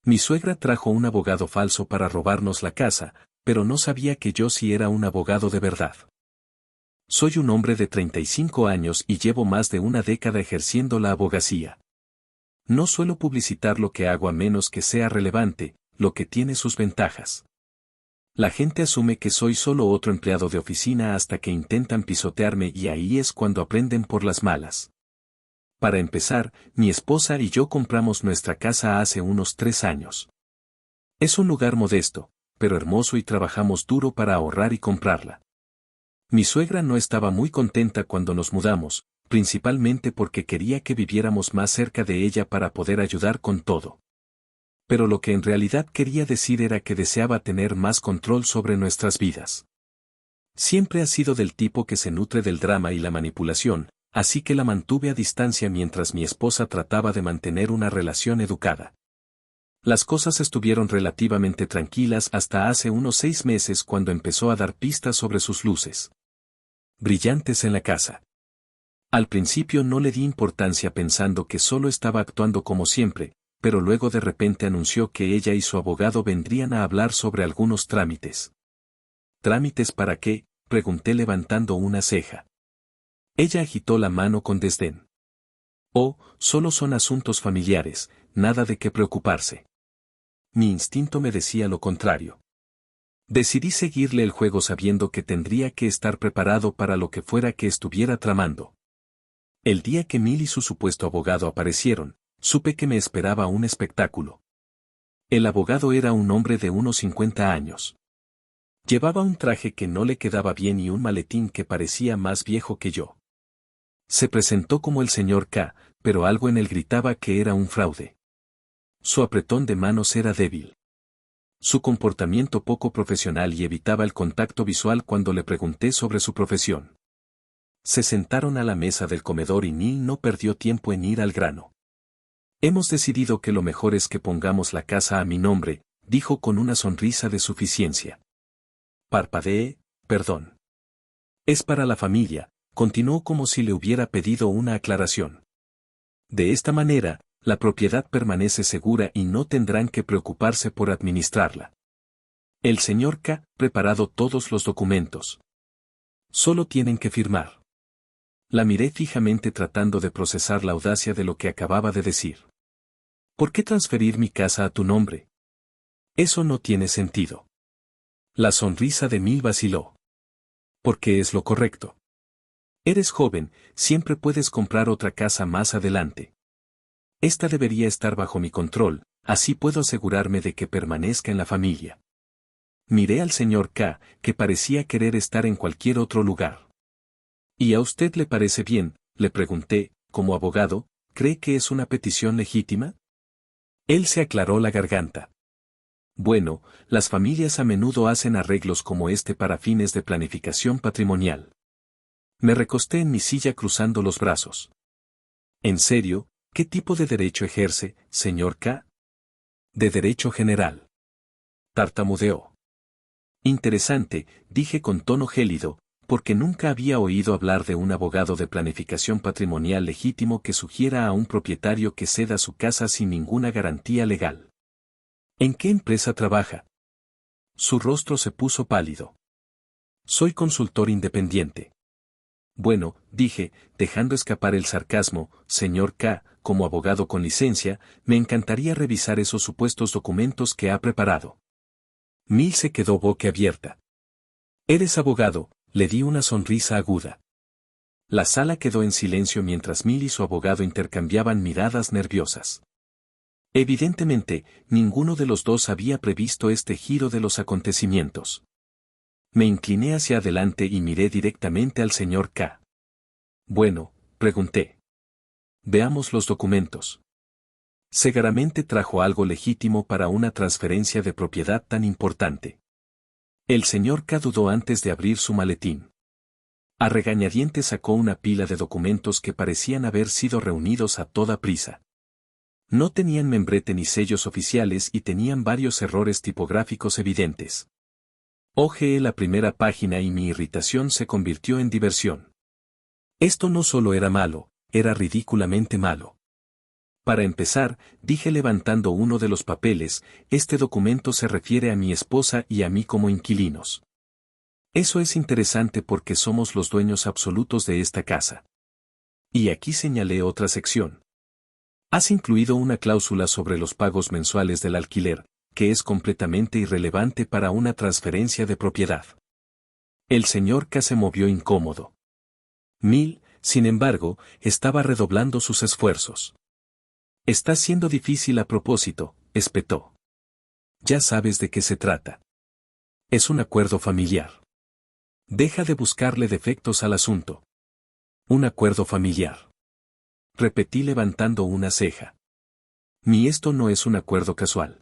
Mi suegra trajo un abogado falso para robarnos la casa, pero no sabía que yo sí era un abogado de verdad. Soy un hombre de 35 años y llevo más de una década ejerciendo la abogacía. No suelo publicitar lo que hago a menos que sea relevante, lo que tiene sus ventajas. La gente asume que soy solo otro empleado de oficina hasta que intentan pisotearme y ahí es cuando aprenden por las malas. Para empezar, mi esposa y yo compramos nuestra casa hace unos 3 años. Es un lugar modesto, pero hermoso y trabajamos duro para ahorrar y comprarla. Mi suegra no estaba muy contenta cuando nos mudamos, principalmente porque quería que viviéramos más cerca de ella para poder ayudar con todo. Pero lo que en realidad quería decir era que deseaba tener más control sobre nuestras vidas. Siempre ha sido del tipo que se nutre del drama y la manipulación, así que la mantuve a distancia mientras mi esposa trataba de mantener una relación educada. Las cosas estuvieron relativamente tranquilas hasta hace unos 6 meses cuando empezó a dar pistas sobre sus luces brillantes en la casa. Al principio no le di importancia pensando que solo estaba actuando como siempre, pero luego de repente anunció que ella y su abogado vendrían a hablar sobre algunos trámites. ¿Trámites para qué?, pregunté levantando una ceja. Ella agitó la mano con desdén. Oh, solo son asuntos familiares, nada de qué preocuparse. Mi instinto me decía lo contrario. Decidí seguirle el juego sabiendo que tendría que estar preparado para lo que fuera que estuviera tramando. El día que Mil y su supuesto abogado aparecieron, supe que me esperaba un espectáculo. El abogado era un hombre de unos 50 años. Llevaba un traje que no le quedaba bien y un maletín que parecía más viejo que yo. Se presentó como el señor K, pero algo en él gritaba que era un fraude. Su apretón de manos era débil. Su comportamiento poco profesional y evitaba el contacto visual cuando le pregunté sobre su profesión. Se sentaron a la mesa del comedor y Neil no perdió tiempo en ir al grano. Hemos decidido que lo mejor es que pongamos la casa a mi nombre, dijo con una sonrisa de suficiencia. Parpadeé, perdón. Es para la familia, continuó como si le hubiera pedido una aclaración. De esta manera, la propiedad permanece segura y no tendrán que preocuparse por administrarla. El señor K ha preparado todos los documentos. Solo tienen que firmar. La miré fijamente tratando de procesar la audacia de lo que acababa de decir. ¿Por qué transferir mi casa a tu nombre? Eso no tiene sentido. La sonrisa de Mil vaciló. Porque es lo correcto. Eres joven, siempre puedes comprar otra casa más adelante. Esta debería estar bajo mi control, así puedo asegurarme de que permanezca en la familia. Miré al señor K, que parecía querer estar en cualquier otro lugar. ¿Y a usted le parece bien?, le pregunté, como abogado, ¿cree que es una petición legítima? Él se aclaró la garganta. Bueno, las familias a menudo hacen arreglos como este para fines de planificación patrimonial. Me recosté en mi silla cruzando los brazos. ¿En serio? ¿Qué tipo de derecho ejerce, señor K? De derecho general. Tartamudeó. Interesante, dije con tono gélido, porque nunca había oído hablar de un abogado de planificación patrimonial legítimo que sugiera a un propietario que ceda su casa sin ninguna garantía legal. ¿En qué empresa trabaja? Su rostro se puso pálido. Soy consultor independiente. Bueno, dije, dejando escapar el sarcasmo, señor K, como abogado con licencia, me encantaría revisar esos supuestos documentos que ha preparado. Mil se quedó boquiabierta. Eres abogado, le di una sonrisa aguda. La sala quedó en silencio mientras Mil y su abogado intercambiaban miradas nerviosas. Evidentemente, ninguno de los dos había previsto este giro de los acontecimientos. Me incliné hacia adelante y miré directamente al señor K. Bueno, pregunté. Veamos los documentos. Seguramente trajo algo legítimo para una transferencia de propiedad tan importante. El señor K dudó antes de abrir su maletín. A regañadientes sacó una pila de documentos que parecían haber sido reunidos a toda prisa. No tenían membrete ni sellos oficiales y tenían varios errores tipográficos evidentes. Hojeé la primera página y mi irritación se convirtió en diversión. Esto no solo era malo, era ridículamente malo. Para empezar, dije levantando uno de los papeles, este documento se refiere a mi esposa y a mí como inquilinos. Eso es interesante porque somos los dueños absolutos de esta casa. Y aquí señalé otra sección. Has incluido una cláusula sobre los pagos mensuales del alquiler, que es completamente irrelevante para una transferencia de propiedad. El señor K se movió incómodo. Mill, sin embargo, estaba redoblando sus esfuerzos. Está siendo difícil a propósito, espetó. Ya sabes de qué se trata. Es un acuerdo familiar. Deja de buscarle defectos al asunto. Un acuerdo familiar. Repetí levantando una ceja. Esto no es un acuerdo casual.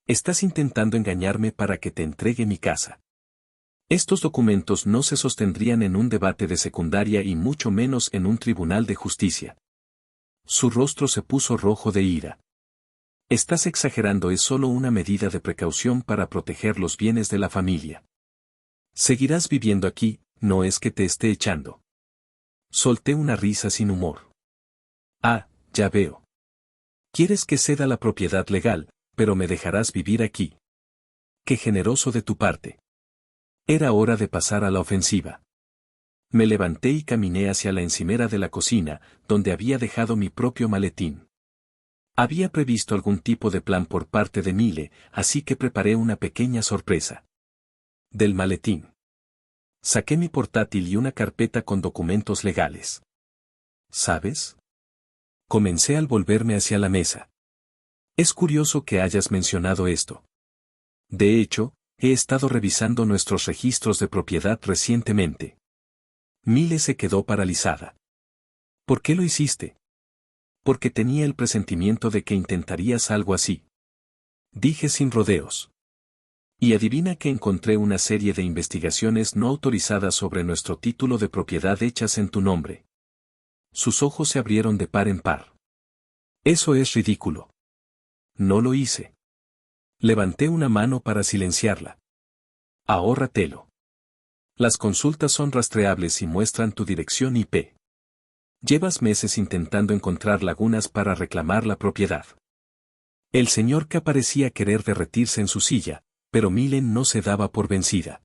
Estás intentando engañarme para que te entregue mi casa. Estos documentos no se sostendrían en un debate de secundaria y mucho menos en un tribunal de justicia. Su rostro se puso rojo de ira. Estás exagerando, es solo una medida de precaución para proteger los bienes de la familia. Seguirás viviendo aquí, no es que te esté echando. Solté una risa sin humor. Ah, ya veo. Quieres que ceda la propiedad legal, pero me dejarás vivir aquí. Qué generoso de tu parte. Era hora de pasar a la ofensiva. Me levanté y caminé hacia la encimera de la cocina, donde había dejado mi propio maletín. Había previsto algún tipo de plan por parte de Mile, así que preparé una pequeña sorpresa. Del maletín. Saqué mi portátil y una carpeta con documentos legales. ¿Sabes? Comencé al volverme hacia la mesa. Es curioso que hayas mencionado esto. De hecho, he estado revisando nuestros registros de propiedad recientemente. Mile se quedó paralizada. ¿Por qué lo hiciste? Porque tenía el presentimiento de que intentarías algo así. Dije sin rodeos. Y adivina que encontré una serie de investigaciones no autorizadas sobre nuestro título de propiedad hechas en tu nombre. Sus ojos se abrieron de par en par. Eso es ridículo. No lo hice. Levanté una mano para silenciarla. Ahórratelo. Las consultas son rastreables y muestran tu dirección IP. Llevas meses intentando encontrar lagunas para reclamar la propiedad. El señor K parecía querer derretirse en su silla, pero Milen no se daba por vencida.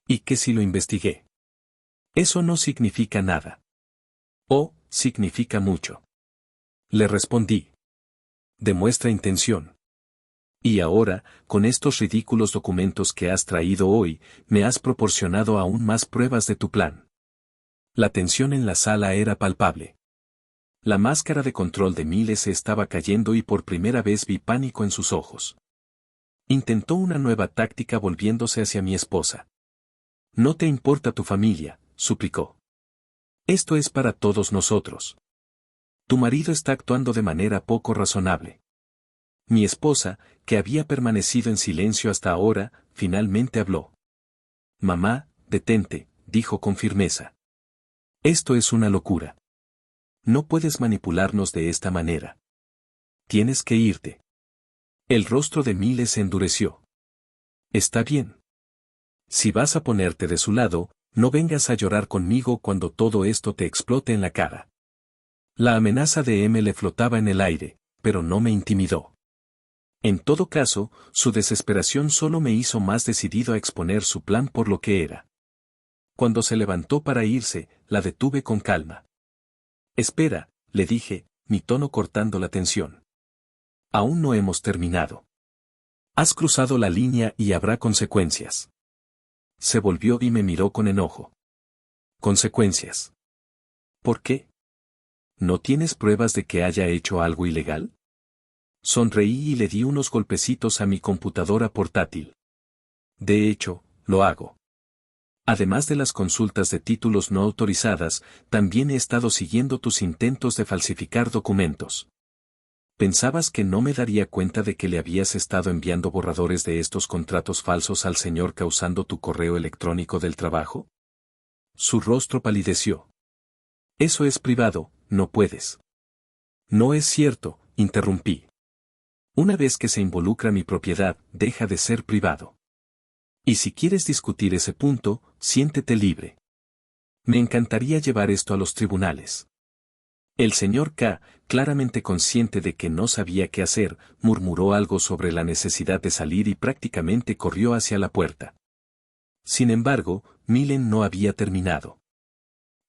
¿Y qué si lo investigué? Eso no significa nada. Oh, significa mucho. Le respondí. Demuestra intención. Y ahora, con estos ridículos documentos que has traído hoy, me has proporcionado aún más pruebas de tu plan. La tensión en la sala era palpable. La máscara de control de Miles se estaba cayendo y por primera vez vi pánico en sus ojos. Intentó una nueva táctica volviéndose hacia mi esposa. No te importa tu familia, suplicó. Esto es para todos nosotros. Tu marido está actuando de manera poco razonable. Mi esposa, que había permanecido en silencio hasta ahora, finalmente habló. Mamá, detente, dijo con firmeza. Esto es una locura. No puedes manipularnos de esta manera. Tienes que irte. El rostro de Miles se endureció. Está bien. Si vas a ponerte de su lado, no vengas a llorar conmigo cuando todo esto te explote en la cara. La amenaza de M le flotaba en el aire, pero no me intimidó. En todo caso, su desesperación solo me hizo más decidido a exponer su plan por lo que era. Cuando se levantó para irse, la detuve con calma. Espera, le dije, mi tono cortando la tensión. Aún no hemos terminado. Has cruzado la línea y habrá consecuencias. Se volvió y me miró con enojo. ¿Consecuencias? ¿Por qué? ¿No tienes pruebas de que haya hecho algo ilegal? Sonreí y le di unos golpecitos a mi computadora portátil. De hecho, lo hago. Además de las consultas de títulos no autorizadas, también he estado siguiendo tus intentos de falsificar documentos. ¿Pensabas que no me daría cuenta de que le habías estado enviando borradores de estos contratos falsos al señor causando tu correo electrónico del trabajo? Su rostro palideció. Eso es privado, no puedes. No es cierto, interrumpí. Una vez que se involucra mi propiedad, deja de ser privado. Y si quieres discutir ese punto, siéntete libre. Me encantaría llevar esto a los tribunales. El señor K, claramente consciente de que no sabía qué hacer, murmuró algo sobre la necesidad de salir y prácticamente corrió hacia la puerta. Sin embargo, Milen no había terminado.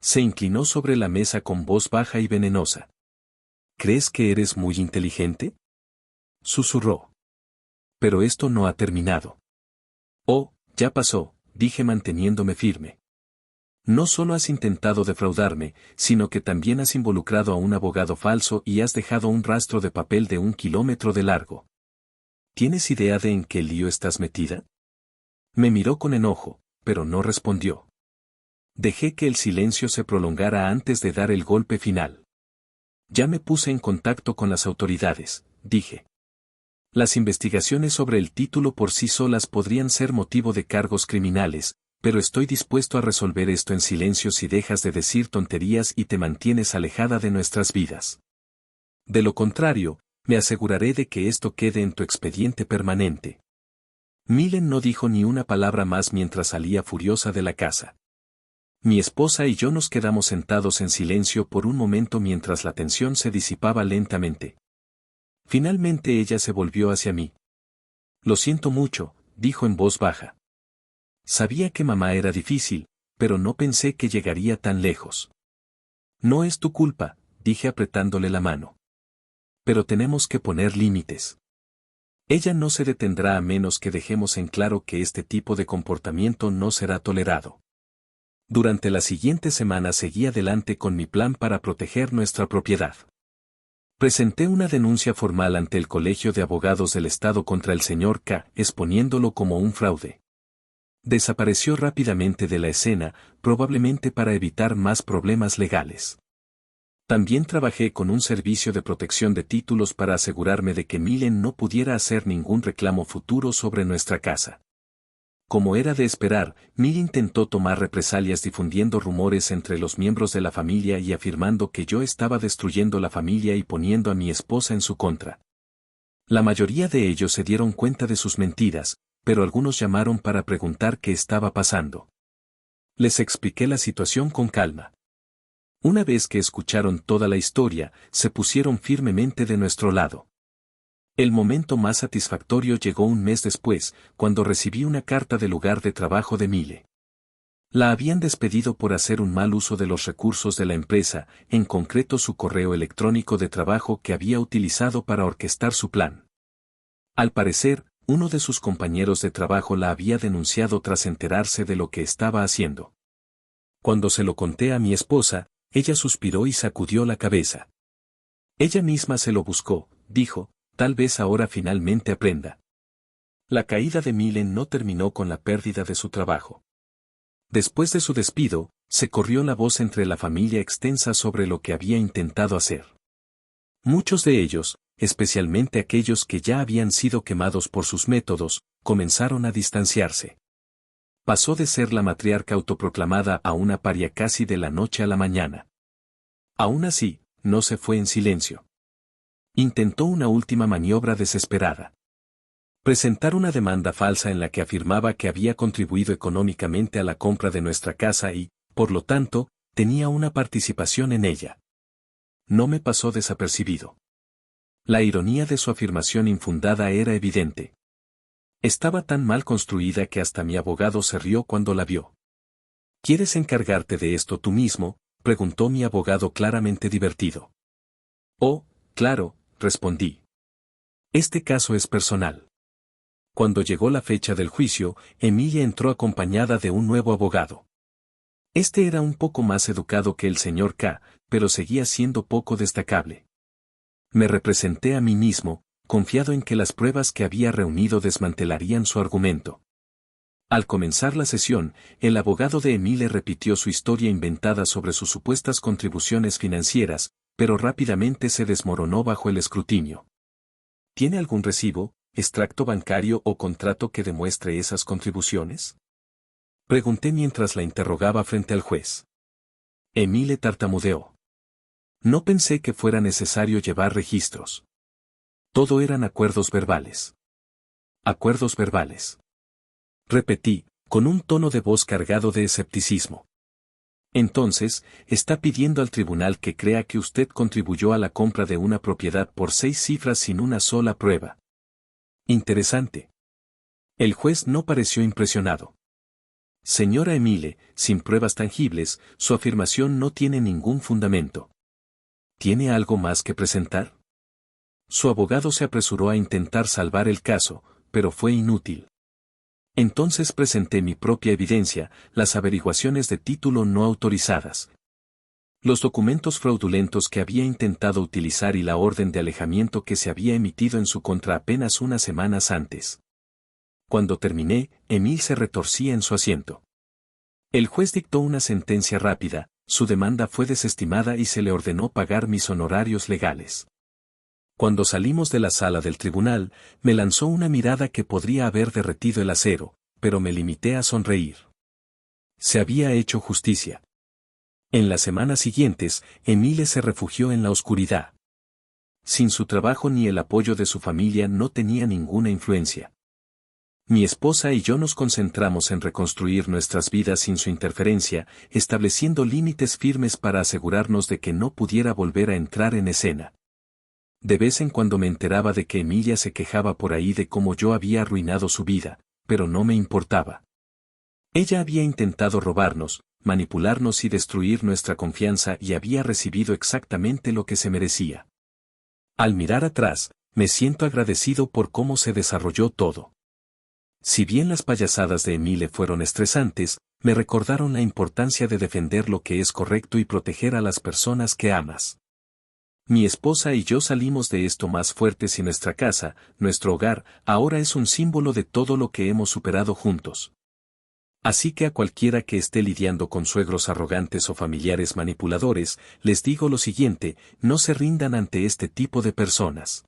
Se inclinó sobre la mesa con voz baja y venenosa. ¿Crees que eres muy inteligente?, susurró. Pero esto no ha terminado. Oh, ya pasó, dije manteniéndome firme. No solo has intentado defraudarme, sino que también has involucrado a un abogado falso y has dejado un rastro de papel de 1 kilómetro de largo. ¿Tienes idea de en qué lío estás metida? Me miró con enojo, pero no respondió. Dejé que el silencio se prolongara antes de dar el golpe final. Ya me puse en contacto con las autoridades, dije. Las investigaciones sobre el título por sí solas podrían ser motivo de cargos criminales, pero estoy dispuesto a resolver esto en silencio si dejas de decir tonterías y te mantienes alejada de nuestras vidas. De lo contrario, me aseguraré de que esto quede en tu expediente permanente. Milen no dijo ni una palabra más mientras salía furiosa de la casa. Mi esposa y yo nos quedamos sentados en silencio por un momento mientras la tensión se disipaba lentamente. Finalmente ella se volvió hacia mí. Lo siento mucho, dijo en voz baja. Sabía que mamá era difícil, pero no pensé que llegaría tan lejos. No es tu culpa, dije apretándole la mano. Pero tenemos que poner límites. Ella no se detendrá a menos que dejemos en claro que este tipo de comportamiento no será tolerado. Durante la siguiente semana seguí adelante con mi plan para proteger nuestra propiedad. Presenté una denuncia formal ante el Colegio de Abogados del Estado contra el señor K, exponiéndolo como un fraude. Desapareció rápidamente de la escena, probablemente para evitar más problemas legales. También trabajé con un servicio de protección de títulos para asegurarme de que Milen no pudiera hacer ningún reclamo futuro sobre nuestra casa. Como era de esperar, Milen intentó tomar represalias difundiendo rumores entre los miembros de la familia y afirmando que yo estaba destruyendo la familia y poniendo a mi esposa en su contra. La mayoría de ellos se dieron cuenta de sus mentiras, pero algunos llamaron para preguntar qué estaba pasando. Les expliqué la situación con calma. Una vez que escucharon toda la historia, se pusieron firmemente de nuestro lado. El momento más satisfactorio llegó un mes después, cuando recibí una carta del lugar de trabajo de Mile. La habían despedido por hacer un mal uso de los recursos de la empresa, en concreto su correo electrónico de trabajo que había utilizado para orquestar su plan. Al parecer, uno de sus compañeros de trabajo la había denunciado tras enterarse de lo que estaba haciendo. Cuando se lo conté a mi esposa, ella suspiró y sacudió la cabeza. Ella misma se lo buscó, dijo, tal vez ahora finalmente aprenda. La caída de Milen no terminó con la pérdida de su trabajo. Después de su despido, se corrió la voz entre la familia extensa sobre lo que había intentado hacer. Muchos de ellos, especialmente aquellos que ya habían sido quemados por sus métodos, comenzaron a distanciarse. Pasó de ser la matriarca autoproclamada a una paria casi de la noche a la mañana. Aún así, no se fue en silencio. Intentó una última maniobra desesperada. Presentar una demanda falsa en la que afirmaba que había contribuido económicamente a la compra de nuestra casa y, por lo tanto, tenía una participación en ella. No me pasó desapercibido. La ironía de su afirmación infundada era evidente. Estaba tan mal construida que hasta mi abogado se rió cuando la vio. ¿Quieres encargarte de esto tú mismo?, preguntó mi abogado claramente divertido. Oh, claro, respondí. Este caso es personal. Cuando llegó la fecha del juicio, Emilia entró acompañada de un nuevo abogado. Este era un poco más educado que el señor K, pero seguía siendo poco destacable. Me representé a mí mismo, confiado en que las pruebas que había reunido desmantelarían su argumento. Al comenzar la sesión, el abogado de Emile repitió su historia inventada sobre sus supuestas contribuciones financieras, pero rápidamente se desmoronó bajo el escrutinio. ¿Tiene algún recibo, extracto bancario o contrato que demuestre esas contribuciones?, pregunté mientras la interrogaba frente al juez. Emile tartamudeó. No pensé que fuera necesario llevar registros. Todo eran acuerdos verbales. Acuerdos verbales. Repetí, con un tono de voz cargado de escepticismo. Entonces, está pidiendo al tribunal que crea que usted contribuyó a la compra de una propiedad por 6 cifras sin una sola prueba. Interesante. El juez no pareció impresionado. Señora Emile, sin pruebas tangibles, su afirmación no tiene ningún fundamento. ¿Tiene algo más que presentar? Su abogado se apresuró a intentar salvar el caso, pero fue inútil. Entonces presenté mi propia evidencia, las averiguaciones de título no autorizadas, los documentos fraudulentos que había intentado utilizar y la orden de alejamiento que se había emitido en su contra apenas unas semanas antes. Cuando terminé, Emile se retorcía en su asiento. El juez dictó una sentencia rápida, su demanda fue desestimada y se le ordenó pagar mis honorarios legales. Cuando salimos de la sala del tribunal, me lanzó una mirada que podría haber derretido el acero, pero me limité a sonreír. Se había hecho justicia. En las semanas siguientes, Emile se refugió en la oscuridad. Sin su trabajo ni el apoyo de su familia no tenía ninguna influencia. Mi esposa y yo nos concentramos en reconstruir nuestras vidas sin su interferencia, estableciendo límites firmes para asegurarnos de que no pudiera volver a entrar en escena. De vez en cuando me enteraba de que Emilia se quejaba por ahí de cómo yo había arruinado su vida, pero no me importaba. Ella había intentado robarnos, manipularnos y destruir nuestra confianza y había recibido exactamente lo que se merecía. Al mirar atrás, me siento agradecido por cómo se desarrolló todo. Si bien las payasadas de Emile fueron estresantes, me recordaron la importancia de defender lo que es correcto y proteger a las personas que amas. Mi esposa y yo salimos de esto más fuertes y nuestra casa, nuestro hogar, ahora es un símbolo de todo lo que hemos superado juntos. Así que a cualquiera que esté lidiando con suegros arrogantes o familiares manipuladores, les digo lo siguiente, no se rindan ante este tipo de personas.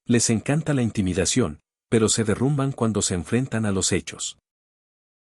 Les encanta la intimidación, pero se derrumban cuando se enfrentan a los hechos.